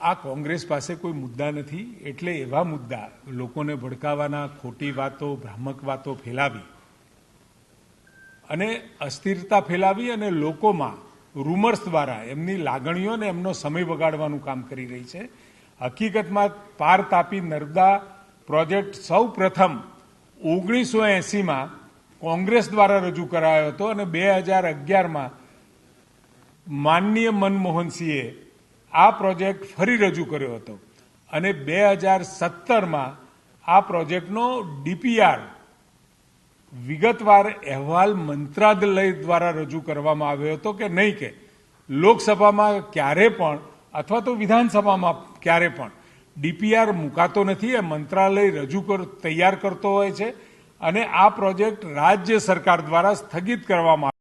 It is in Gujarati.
આ કોંગ્રેસ પાસે કોઈ મુદ્દા નથી, એટલે એવા મુદ્દા લોકોને ભડકાવાના, ખોટી વાતો, ભ્રામક વાતો ફેલાવી અને અસ્થિરતા ફેલાવી અને લોકોમાં રૂમર્સ દ્વારા એમની લાગણીઓ અને એમનો સમય બગાડવાનું કામ કરી રહી છે. હકીકતમાં પાર તાપી નર્મદા પ્રોજેક્ટ સૌ પ્રથમ 1980માં કોંગ્રેસ દ્વારા રજૂ કરાયો હતો અને 2011માં માનનીય મનમોહનસિંહે આ પ્રોજેક્ટ ફરી રજૂ કર્યો હતો અને 2017માં આ પ્રોજેક્ટનો ડીપીઆર વિગતવાર અહેવાલ મંત્રાલય દ્વારા રજૂ કરવામાં આવ્યો હતો કે નહીં કે લોકસભામાં ક્યારે પણ અથવા તો વિધાનસભામાં ક્યારે પણ ડીપીઆર મુકાતો નથી. એ મંત્રાલય તૈયાર કરતો હોય છે અને આ પ્રોજેક્ટ રાજ્ય સરકાર દ્વારા સ્થગિત કરવામાં